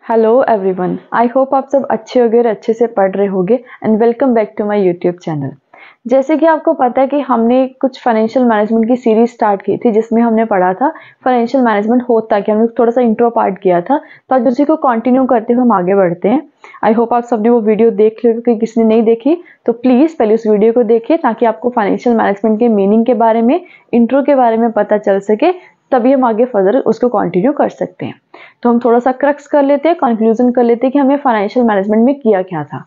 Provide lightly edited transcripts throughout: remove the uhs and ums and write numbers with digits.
Hello everyone, I hope आप सब अच्छे होंगे और अच्छे से पढ़ रहे होंगे and welcome back to my YouTube channel. जैसे कि आपको पता है कि हमने कुछ फाइनेंशियल मैनेजमेंट की सीरीज स्टार्ट की थी जिसमें हमने पढ़ा था फाइनेंशियल मैनेजमेंट होता क्या, हमने थोड़ा सा इंट्रो पार्ट किया था। तो आज उसी को कंटिन्यू करते हुए हम आगे बढ़ते हैं। आई होप आप सबने वो वीडियो देख ली, कि किसी ने नहीं देखी तो प्लीज़ पहले उस वीडियो को देखिए ताकि आपको फाइनेंशियल मैनेजमेंट के मीनिंग के बारे में, इंट्रो के बारे में पता चल सके, तभी हम आगे फर्दर उसको कंटिन्यू कर सकते हैं। तो हम थोड़ा सा क्रक्स कर लेते हैं, कंक्लूजन कर लेते हैं कि हमें फाइनेंशियल मैनेजमेंट में किया क्या था।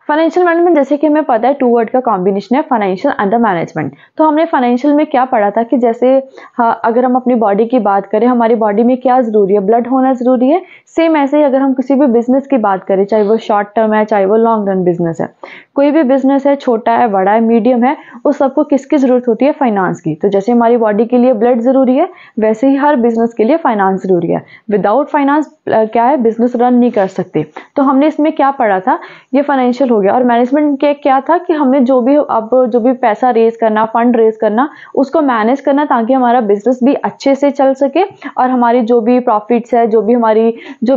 फाइनेंशियल मैनेजमेंट जैसे कि हमें पता है 2 वर्ड का कॉम्बिनेशन है, फाइनेंशियल एंड द मैनेजमेंट। तो हमने फाइनेंशियल में क्या पढ़ा था कि जैसे अगर हम अपनी बॉडी की बात करें, हमारी बॉडी में क्या जरूरी है, ब्लड होना जरूरी है। सेम ऐसे ही अगर हम किसी भी बिजनेस की बात करें, चाहे वो शॉर्ट टर्म है चाहे वो लॉन्ग रन बिजनेस है, कोई भी बिजनेस है, छोटा है बड़ा है मीडियम है, उस सबको किसकी जरूरत होती है? फाइनेंस की। तो जैसे हमारी बॉडी के लिए ब्लड जरूरी है, वैसे ही हर बिजनेस के लिए फाइनेंस जरूरी है। विदाउट फाइनेंस क्या है, बिजनेस रन नहीं कर सकते। तो हमने इसमें क्या पढ़ा था, ये फाइनेंशियल हो गया। और मैनेजमेंट के क्या था कि हमने जो भी पैसा रेज करना, फंड रेज करना, उसको मैनेज करना ताकि हमारा बिजनेस भी अच्छे से चल सके और हमारी जो भी प्रॉफिट्स है, जो भी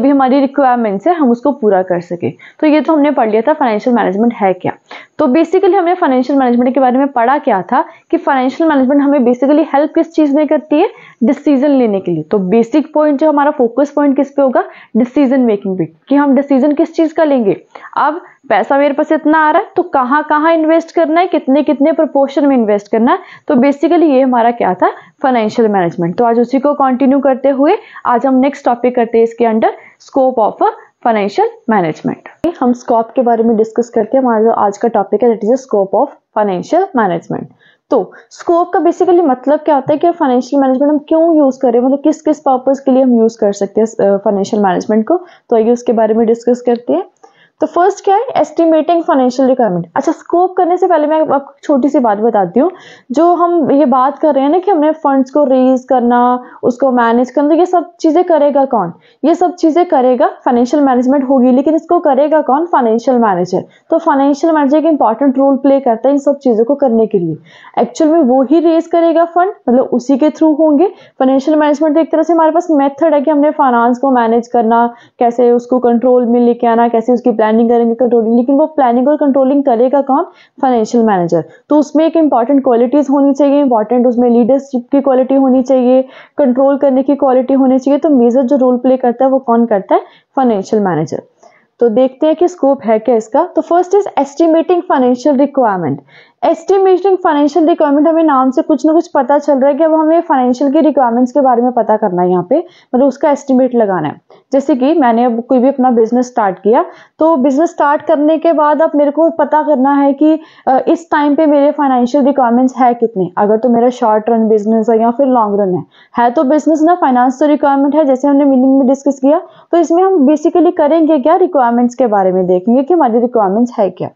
हमारी रिक्वायरमेंट्स है, हम उसको पूरा कर सके। तो ये तो हमने पढ़ लिया था फाइनेंशियल मैनेजमेंट है क्या। तो बेसिकली हमने फाइनेंशियल मैनेजमेंट के बारे में पढ़ा क्या था कि फाइनेंशियल मैनेजमेंट हमें बेसिकली हेल्प किस चीज में करती है? डिसीजन लेने के लिए। तो बेसिक पॉइंट जो हमारा फोकस पॉइंट किस पे होगा? डिसीजन मेकिंग पे, कि हम डिसीजन किस चीज का लेंगे। अब पैसा मेरे पास इतना आ रहा है तो कहाँ कहाँ इन्वेस्ट करना है, कितने कितने प्रोपोर्शन में इन्वेस्ट करना है। तो बेसिकली ये हमारा क्या था? Financial management. तो आज उसी को कंटिन्यू करते हुए आज हम नेक्स्ट टॉपिक करते हैं इसके under, scope of financial management. हम स्कोप के बारे में डिस्कस करते हैं। हमारा जो आज का टॉपिक है that is scope of financial management. तो स्कोप का बेसिकली मतलब क्या होता है कि फाइनेंशियल मैनेजमेंट हम क्यों यूज करें, मतलब किस किस पर्पस के लिए हम यूज कर सकते हैं फाइनेंशियल मैनेजमेंट को। तो आइए उसके बारे में डिस्कस करते हैं। तो फर्स्ट क्या है? Estimating financial requirement. अच्छा, स्कोप करने से पहले मैं आपको छोटी सी बात बताती हूँ। जो हम ये बात कर रहे हैं ना कि हमने फंड्स को रेज करना, उसको मैनेज करना, तो ये सब चीजें करेगा कौन? ये सब चीजें करेगा फाइनेंशियल मैनेजमेंट होगी, लेकिन इसको करेगा कौन? Financial manager. तो फाइनेंशियल मैनेजर एक इंपॉर्टेंट रोल प्ले करता है इन सब चीजों को करने के लिए। एक्चुअल में वो ही रेज करेगा फंड, मतलब उसी के थ्रू होंगे। फाइनेंशियल मैनेजमेंट एक तरह से हमारे पास मेथड है कि हमने फाइनेंस को मैनेज करना, कैसे उसको कंट्रोल में लेके आना, कैसे उसकी प्लानिंग करेंगे, कंट्रोलिंग। लेकिन वो प्लानिंग और कंट्रोलिंग करेगा कौन? Financial manager. तो उसमें एक इंपॉर्टेंट क्वालिटीज होनी चाहिए, इंपॉर्टेंट उसमें लीडरशिप की क्वालिटी होनी चाहिए, कंट्रोल करने की क्वालिटी होनी चाहिए। तो मेजर जो रोल प्ले करता है वो कौन करता है? Financial manager. तो देखते हैं कि स्कोप है क्या इसका। तो first is estimating financial requirement. Estimating financial requirement, हमें नाम से कुछ ना कुछ पता चल रहा है कि अब हमें फाइनेंशियल की रिक्वायरमेंट्स के बारे में पता करना है यहाँ पे, मतलब उसका एस्टिमेट लगाना है। जैसे कि मैंने अब कोई भी अपना बिजनेस स्टार्ट किया, तो बिजनेस स्टार्ट करने के बाद अब मेरे को पता करना है कि इस टाइम पे मेरे फाइनेंशियल रिक्वायरमेंट्स है कितने। अगर तो मेरा शॉर्ट रन बिजनेस है या फिर लॉन्ग रन है तो बिजनेस ना फाइनेंस तो रिक्वायरमेंट है, जैसे हमने मीनिंग में डिस्कस किया। तो इसमें हम बेसिकली करेंगे क्या? रिक्वायरमेंट्स के बारे में देखेंगे कि हमारी रिक्वायरमेंट्स है क्या।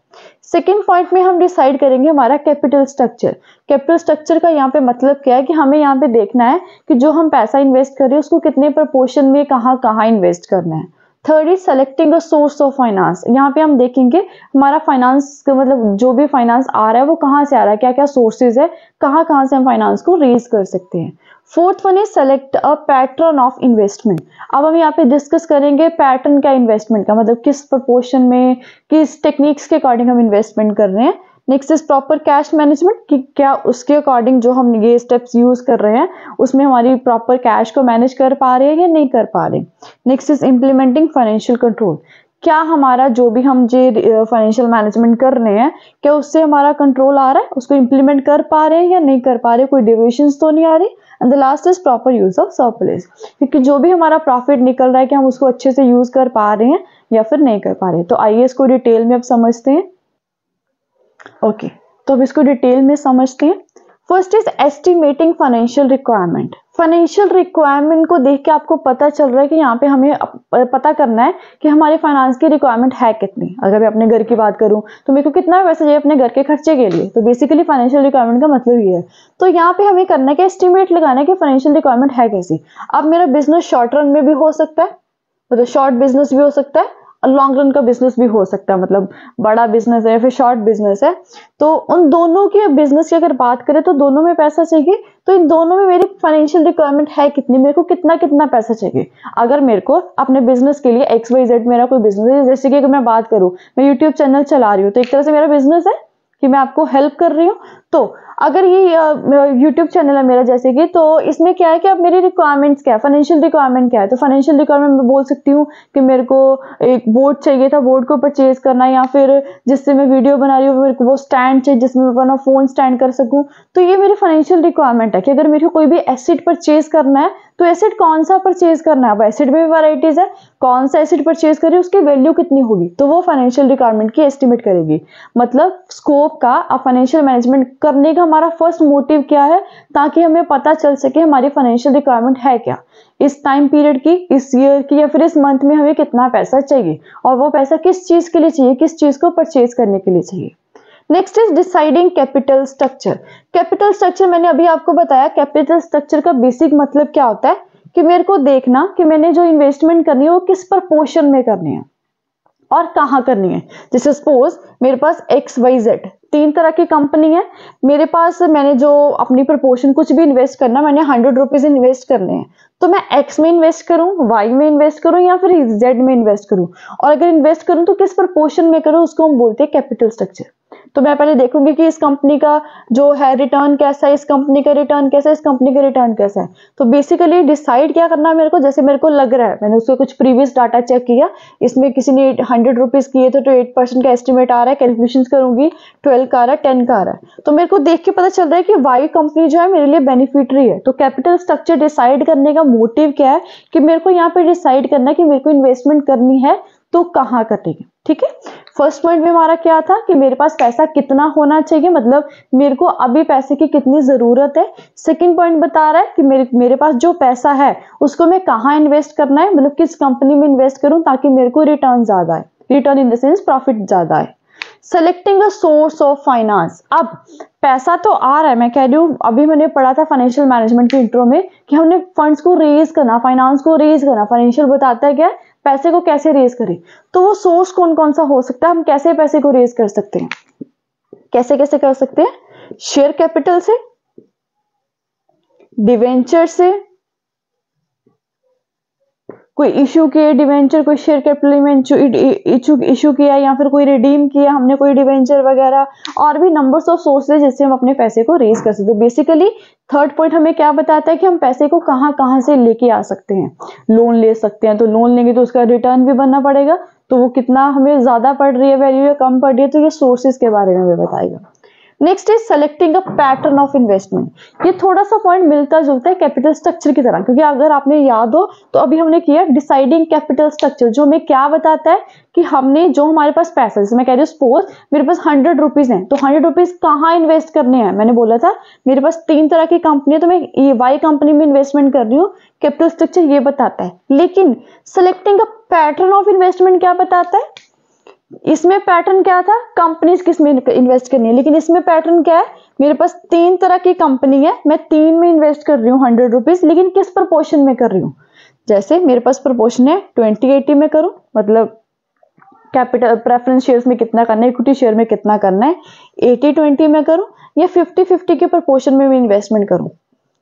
सेकेंड पॉइंट में हम डिसाइड करेंगे हमारा कैपिटल स्ट्रक्चर। कैपिटल स्ट्रक्चर का यहाँ पे मतलब क्या है कि हमें यहाँ पे देखना है कि जो हम पैसा इन्वेस्ट कर रहे हैं उसको कितने प्रपोर्शन में कहाँ कहाँ इन्वेस्ट करना है। Third is selecting a source of finance. यहाँ पे हम देखेंगे हमारा फाइनेंस का मतलब जो भी फाइनेंस आ रहा है वो कहाँ से आ रहा है, क्या क्या सोर्सेज है, कहाँ कहाँ से हम फाइनेंस को रेज कर सकते हैं। Fourth one is select a pattern of investment. अब हम यहाँ पे डिस्कस करेंगे पैटर्न क्या इन्वेस्टमेंट का, मतलब किस प्रोपोर्शन में, किस टेक्निक्स के अकॉर्डिंग हम इन्वेस्टमेंट कर रहे हैं। Next is proper cash management, कि क्या उसके अकॉर्डिंग जो हम ये स्टेप्स यूज कर रहे हैं उसमें हमारी प्रॉपर कैश को मैनेज कर पा रहे हैं या नहीं कर पा रहे। Next is implementing financial control. क्या हमारा जो भी हम जो फाइनेंशियल मैनेजमेंट कर रहे हैं, क्या उससे हमारा कंट्रोल आ रहा है, उसको इम्प्लीमेंट कर पा रहे हैं या नहीं कर पा रहे, कोई डिविएशंस तो नहीं आ रही। And the last is proper use of surplus, क्योंकि जो भी हमारा प्रॉफिट निकल रहा है कि हम उसको अच्छे से यूज कर पा रहे हैं या फिर नहीं कर पा रहे। तो आइए इसको डिटेल में अब समझते हैं। ओके, तो अब इसको डिटेल में समझते हैं। First is estimating financial requirement. Financial requirement को देख के आपको पता चल रहा है कि यहाँ पे हमें पता करना है कि हमारे फाइनेंस की रिक्वायरमेंट है कितनी। अगर मैं अपने घर की बात करूँ तो मेरे को कितना पैसा चाहिए अपने घर के खर्चे के लिए। तो बेसिकली फाइनेंशियल रिक्वायरमेंट का मतलब ये है। तो यहाँ पे हमें करना है कि एस्टिमेट लगाना है कि फाइनेंशियल रिक्वायरमेंट है कैसी। अब मेरा बिजनेस शॉर्ट रन में भी हो सकता है, मतलब शॉर्ट बिजनेस भी हो सकता है लॉन्ग रन का बिजनेस भी हो सकता है, मतलब बड़ा बिजनेस है या फिर शॉर्ट बिजनेस है। तो उन दोनों के बिजनेस की अगर बात करें तो दोनों में पैसा चाहिए, तो इन दोनों में मेरी फाइनेंशियल रिक्वायरमेंट है कितनी, मेरे को कितना कितना पैसा चाहिए। अगर मेरे को अपने बिजनेस के लिए XYZ मेरा कोई बिजनेस है, जैसे कि अगर मैं बात करूं मैं यूट्यूब चैनल चला रही हूँ तो एक तरह से मेरा बिजनेस है कि मैं आपको हेल्प कर रही हूँ। तो अगर ये यूट्यूब चैनल है मेरा जैसे कि, तो इसमें क्या है कि अब मेरी रिक्वायरमेंट्स क्या है, फाइनेंशियल रिक्वायरमेंट क्या है। तो फाइनेंशियल रिक्वायरमेंट मैं बोल सकती हूँ कि मेरे को एक बोर्ड चाहिए था, बोर्ड को परचेज करना है, या फिर जिससे मैं वीडियो बना रही हूँ मेरे को वो स्टैंड चाहिए जिसमें मैं अपना फोन स्टैंड कर सकूँ। तो ये मेरी फाइनेंशियल रिक्वायरमेंट है कि अगर मेरे को कोई भी एसेट परचेज करना है तो एसेट कौन सा परचेज करना है। अब एसेट में भी वैरायटीज है, कौन सा एसेट परचेज करें उसकी वैल्यू कितनी होगी, तो वो फाइनेंशियल रिक्वायरमेंट की एस्टिमेट करेगी। मतलब स्कोप का अब फाइनेंशियल मैनेजमेंट करने का हमारा फर्स्ट मोटिव क्या है, ताकि हमें पता चल सके हमारी फाइनेंशियल रिक्वायरमेंट है क्या, इस टाइम पीरियड की, इस ईयर की, या फिर इस मंथ में हमें कितना पैसा चाहिए और वो पैसा किस चीज के लिए चाहिए, किस चीज को परचेज करने के लिए चाहिए। Next is deciding capital structure. Capital structure मैंने अभी आपको बताया, कैपिटल स्ट्रक्चर का बेसिक मतलब क्या होता है कि मेरे को देखना कि मैंने जो इन्वेस्टमेंट करनी है वो किस प्रपोर्शन में करनी है और कहाँ करनी है। जैसे सपोज मेरे पास XYZ 3 तरह की कंपनी है, मेरे पास मैंने जो अपनी प्रपोर्शन कुछ भी इन्वेस्ट करना, मैंने 100 रुपीज इन्वेस्ट करने हैं, तो मैं X में इन्वेस्ट करूं, Y में इन्वेस्ट करूं या फिर Z में इन्वेस्ट करूं, और अगर इन्वेस्ट करूं तो किस प्रपोर्शन में करूं, उसको हम बोलते हैं कैपिटल स्ट्रक्चर। तो मैं पहले देखूंगी कि इस कंपनी का जो है रिटर्न कैसा है, इस कंपनी का रिटर्न कैसा है, इस कंपनी का रिटर्न कैसा है। तो बेसिकली डिसाइड क्या करना है मेरे को, जैसे मेरे को लग रहा है, मैंने उसको कुछ प्रीवियस डाटा चेक किया, इसमें किसी ने 100 रुपीज किए थे तो 8% का एस्टिमेट आ रहा है, कैलकुलेशन करूंगी 12 का आ रहा है, 10 का आ रहा है, तो मेरे को देख के पता चल रहा है कि वाई कंपनी जो है मेरे लिए बेनिफिटरी है। तो कैपिटल स्ट्रक्चर डिसाइड करने का मोटिव क्या है कि मेरे को यहाँ पे डिसाइड करना है कि मेरे को इन्वेस्टमेंट करनी है तो कहाँ करेंगे। ठीक है, फर्स्ट पॉइंट में हमारा क्या था कि मेरे पास पैसा कितना होना चाहिए, मतलब मेरे को अभी पैसे की कितनी जरूरत है। सेकंड पॉइंट बता रहा है कि मेरे पास जो पैसा है उसको मैं कहाँ इन्वेस्ट करना है, मतलब किस कंपनी में इन्वेस्ट करूं ताकि मेरे को रिटर्न ज्यादा है, return in the sense profit ज्यादा है। Selecting a source of finance. अब पैसा तो आ रहा है, मैं कह रही हूँ अभी मैंने पढ़ा था फाइनेंशियल मैनेजमेंट के इंट्रो में कि हमने फंड्स को रेज करना, फाइनेंस को रेज करना। फाइनेंशियल बताता है क्या, पैसे को कैसे रेज करें। तो वो सोर्स कौन कौन सा हो सकता है, हम कैसे पैसे को रेज कर सकते हैं, कैसे कैसे कर सकते हैं, शेयर कैपिटल से, डिवेंचर से, कोई इशू किए डिवेंचर, कोई शेयर कैपिटल इशू किया, या फिर कोई रिडीम किया हमने कोई डिवेंचर वगैरह, और भी नंबर्स ऑफ सोर्सेज जिससे हम अपने पैसे को रेज कर सकते हैं। बेसिकली थर्ड पॉइंट हमें क्या बताता है कि हम पैसे को कहाँ कहाँ से लेके आ सकते हैं। लोन ले सकते हैं, तो लोन लेंगे तो उसका रिटर्न भी बनना पड़ेगा, तो वो कितना हमें ज्यादा पड़ रही है वैल्यू या कम पड़ रही है, तो ये सोर्सेज के बारे में हमें बताएगा। Next is selecting a pattern of investment. ये थोड़ा सा पॉइंट मिलता जुलता है कैपिटल स्ट्रक्चर की तरह, क्योंकि अगर आपने याद हो तो अभी हमने किया डिसाइडिंग कैपिटल स्ट्रक्चर, जो हमें क्या बताता है कि हमने जो हमारे पास पैसा, जैसे मैं कह रही हूँ सपोज मेरे पास 100 रुपीज है, तो 100 रुपीज कहाँ इन्वेस्ट करने हैं। मैंने बोला था मेरे पास 3 तरह की कंपनी है, तो मैं वाई कंपनी में इन्वेस्टमेंट कर रही हूँ, कैपिटल स्ट्रक्चर ये बताता है। लेकिन selecting a pattern of investment क्या बताता है, इसमें पैटर्न क्या था, कंपनीज किस में इन्वेस्ट करनी है, लेकिन इसमें पैटर्न क्या है, मेरे पास 3 तरह की कंपनी है, मैं 3 में इन्वेस्ट कर रही हूँ 100 रुपीज, लेकिन किस प्रपोर्शन में कर रही हूँ। जैसे मेरे पास प्रपोर्शन है 20-80 में करूं, मतलब कैपिटल प्रेफरेंस शेयर्स में कितना करना है, इक्विटी शेयर में कितना करना है, 80-20 में करूं या 50-50 के प्रपोर्शन में भी इन्वेस्टमेंट करूं।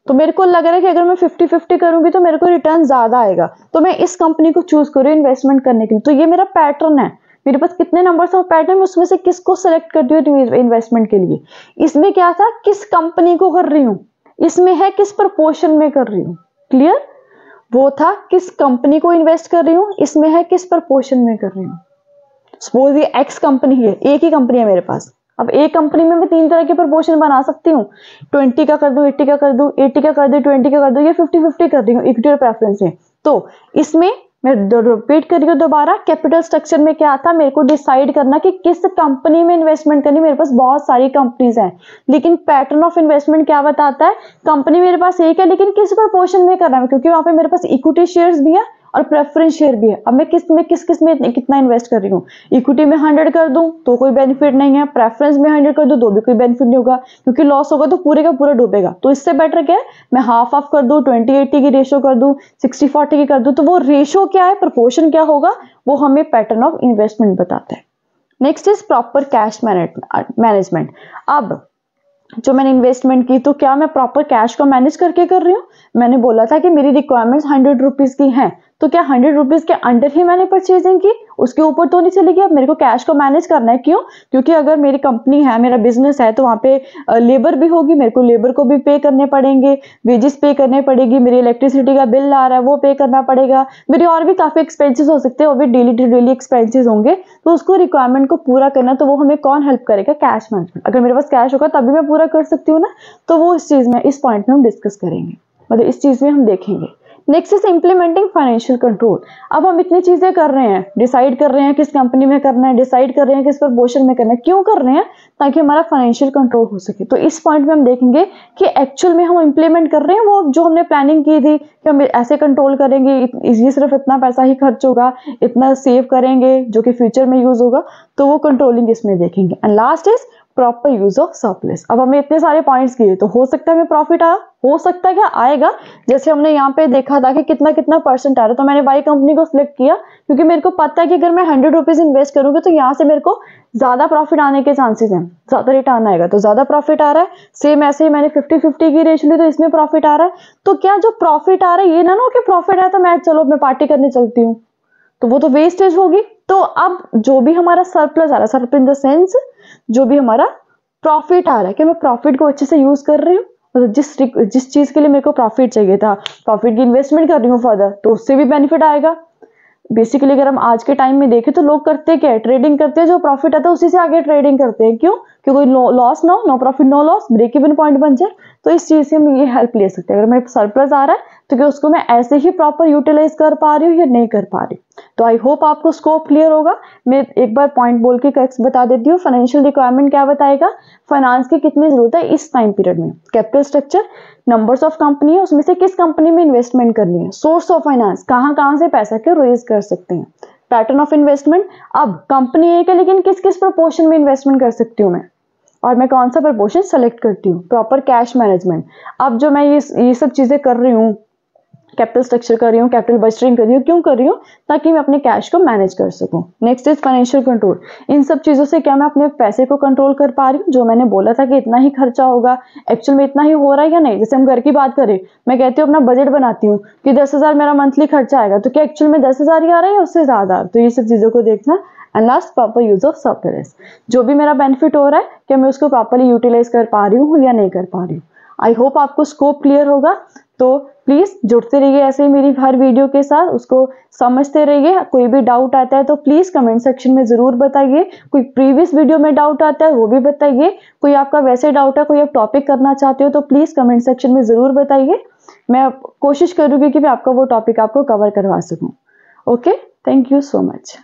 तो मेरे को लग रहा है कि अगर मैं 50-50 करूंगी तो मेरे को रिटर्न ज्यादा आएगा, तो मैं इस कंपनी को चूज करूँ इन्वेस्टमेंट करने के लिए। तो ये मेरा पैटर्न है, मेरे पास कितने नंबर्स ऑफ पैटर्न, उसमें से किसको सेलेक्ट कर रही हूँ इन्वेस्टमेंट के लिए। इसमें क्या था, किस कंपनी को कर रही हूँ, इसमें है किस प्रपोर्शन में कर रही हूँ। क्लियर, वो था किस कंपनी को इन्वेस्ट कर रही हूँ, इसमें है किस प्रपोर्शन में कर रही हूँ। सपोज ये एक्स कंपनी है, एक ही कंपनी है मेरे पास, अब एक कंपनी में मैं 3 तरह के प्रपोर्शन बना सकती हूँ, 20 का कर दूं, 80 का कर दूं, 80 का कर दूं, 20 का कर दूं, या 50-50 कर रही हूँ इक्विटी और प्रेफरेंस में। तो इसमें मैं रिपीट कर रही हूँ दोबारा, कैपिटल स्ट्रक्चर में क्या था, मेरे को डिसाइड करना कि किस कंपनी में इन्वेस्टमेंट करनी। मेरे पास बहुत सारी कंपनीज हैं, लेकिन पैटर्न ऑफ इन्वेस्टमेंट क्या बताता है, कंपनी मेरे पास एक है लेकिन किस प्रपोर्शन में करना है, क्योंकि वहां पे मेरे पास इक्विटी शेयर्स भी है और प्रेफरेंस शेयर भी है। अब मैं किस में कितना इन्वेस्ट कर रही हूँ। इक्विटी में 100 कर दूं तो कोई बेनिफिट नहीं है, प्रेफरेंस में 100 कर दूं तो भी कोई बेनिफिट नहीं होगा, क्योंकि लॉस होगा तो पूरे का पूरा डूबेगा। तो इससे बेटर क्या है, मैं हाफ ऑफ कर दूं, 20-80 की रेशियो कर दूं, 60-40 की कर दूं। तो वो रेशियो क्या है, प्रपोर्शन क्या होगा, वो हमें पैटर्न ऑफ इन्वेस्टमेंट बताता है। Next is proper cash management. अब जो मैंने इन्वेस्टमेंट की, तो क्या मैं प्रॉपर कैश को मैनेज करके कर रही हूँ। मैंने बोला था कि मेरी रिक्वायरमेंट्स 100 रुपीज की हैं, तो क्या 100 रुपीज के अंडर ही मैंने परचेजिंग की, उसके ऊपर तो नहीं चली गई। अब मेरे को कैश को मैनेज करना है, क्यों, क्योंकि अगर मेरी कंपनी है, मेरा बिजनेस है, तो वहाँ पे लेबर भी होगी, मेरे को लेबर को भी पे करने पड़ेंगे, वेजेस पे करने पड़ेगी, मेरी इलेक्ट्रिसिटी का बिल आ रहा है वो पे करना पड़ेगा, मेरी और भी काफी एक्सपेंसेस हो सकते हैं, वो भी डेली टू डेली एक्सपेंसेस होंगे। तो उसको रिक्वायरमेंट को पूरा करना, तो वो हमें कौन हेल्प करेगा, कैश मैनेजमेंट। अगर मेरे पास कैश होगा तभी मैं पूरा कर सकती हूँ ना। तो वो इस चीज में, इस पॉइंट में हम डिस्कस करेंगे, मतलब इस चीज में हम देखेंगे। Next is implementing financial control. अब हम इतनी चीजें कर रहे हैं, डिसाइड कर रहे हैं किस कंपनी में करना है, डिसाइड कर रहे हैं किस प्रपोर्शन में करना है, क्यों कर रहे हैं, ताकि हमारा फाइनेंशियल कंट्रोल हो सके। तो इस पॉइंट में हम देखेंगे कि एक्चुअल में हम इंप्लीमेंट कर रहे हैं वो जो हमने प्लानिंग की थी कि हम ऐसे कंट्रोल करेंगे, ये सिर्फ इतना पैसा ही खर्च होगा, इतना सेव करेंगे जो कि फ्यूचर में यूज होगा, तो वो कंट्रोलिंग इसमें देखेंगे। And last is proper use of surplus. अब हमने इतने सारे पॉइंट्स किए, तो हो सकता है हमें प्रॉफिट आया, हो सकता है क्या आएगा। जैसे हमने यहाँ पे देखा था कि कितना कितना परसेंट आ रहा है, तो मैंने वाई कंपनी को सिलेक्ट किया क्योंकि मेरे को पता है कि अगर मैं 100 रुपीज इन्वेस्ट करूंगी तो यहाँ से मेरे को ज्यादा प्रॉफिट आने के चांसेस हैं, ज्यादा रिटर्न आएगा, तो ज्यादा प्रॉफिट आ रहा है। सेम ऐसे ही मैंने 50-50 की रेशियो ली, तो इसमें प्रॉफिट आ रहा है। तो क्या जो प्रॉफिट आ रहा है, ये ना कि प्रॉफिट आया तो मैं चलो मैं पार्टी करने चलती हूँ, तो वो तो वेस्टेज होगी। तो अब जो भी हमारा सरप्लस आ रहा है, सरप्लस इन द सेंस जो भी हमारा प्रॉफिट आ रहा है, कि मैं प्रॉफिट को अच्छे से यूज कर रही हूँ, मतलब जिस चीज के लिए मेरे को प्रॉफिट चाहिए था, प्रॉफिट की इन्वेस्टमेंट कर रही हूँ फर्दर, तो उससे भी बेनिफिट आएगा। बेसिकली अगर हम आज के टाइम में देखें तो लोग करते क्या है, ट्रेडिंग करते हैं, जो प्रॉफिट आता है उसी से आगे ट्रेडिंग करते हैं। क्यों, क्योंकि कोई लॉस ना हो, no profit no loss, break even point बन जाए। तो इस चीज से हम ये हेल्प ले सकते हैं। अगर मेरे सरप्लस आ रहा है तो क्या उसको मैं ऐसे ही प्रॉपर यूटिलाइज कर पा रही हूँ या नहीं कर पा रही। तो आई होप आपको स्कोप क्लियर होगा। मैं एक बार पॉइंट बोल के बता देती हूँ। फाइनेंशियल रिक्वायरमेंट क्या बताएगा, फाइनेंस की कितनी जरूरत है इस टाइम पीरियड में, capital structure, numbers of company है, उसमें से किस कंपनी में इन्वेस्टमेंट करनी है, सोर्स ऑफ फाइनेंस, कहाँ से पैसा के रेज कर सकते हैं, पैटर्न ऑफ इन्वेस्टमेंट। अब कंपनी एक है लेकिन किस किस प्रोपोर्शन में इन्वेस्टमेंट कर सकती हूँ मैं, और मैं कौन सा प्रोपोर्शन सेलेक्ट करती हूँ, प्रॉपर कैश मैनेजमेंट। अब जो मैं ये सब चीजें कर रही हूँ, कैपिटल स्ट्रक्चर कर रही हूँ, कैपिटल बजटिंग कर रही हूँ, क्यों कर रही हूँ, ताकि मैं अपने कैश को मैनेज कर सकूं। Next is financial control. इन सब चीजों से क्या मैं अपने पैसे को कंट्रोल कर पा रही हूँ, जो मैंने बोला था कि इतना ही खर्चा होगा, एक्चुअल में इतना ही हो रहा है या नहीं। जैसे हम घर की बात करें, मैं कहती हूँ अपना बजट बनाती हूँ कि 10,000 मेरा मंथली खर्चा आएगा, तो क्या एक्चुअल में 10,000 ही आ रहा है या उससे ज्यादा। तो ये सब चीजों को देखना। And last, proper use of surplus, जो भी मेरा बेनिफिट हो रहा है क्या मैं उसको प्रॉपरली यूटिलाइज कर पा रही हूँ या नहीं कर पा रही हूँ। आई होप आपको स्कोप क्लियर होगा। तो प्लीज जुड़ते रहिए ऐसे ही मेरी हर वीडियो के साथ, उसको समझते रहिए। कोई भी डाउट आता है तो प्लीज कमेंट सेक्शन में जरूर बताइए। कोई प्रीवियस वीडियो में डाउट आता है वो भी बताइए। कोई आपका वैसे डाउट है, कोई आप टॉपिक करना चाहते हो तो प्लीज कमेंट सेक्शन में जरूर बताइए। मैं कोशिश करूंगी कि मैं आपका वो टॉपिक आपको कवर करवा सकूं। Okay, thank you so much.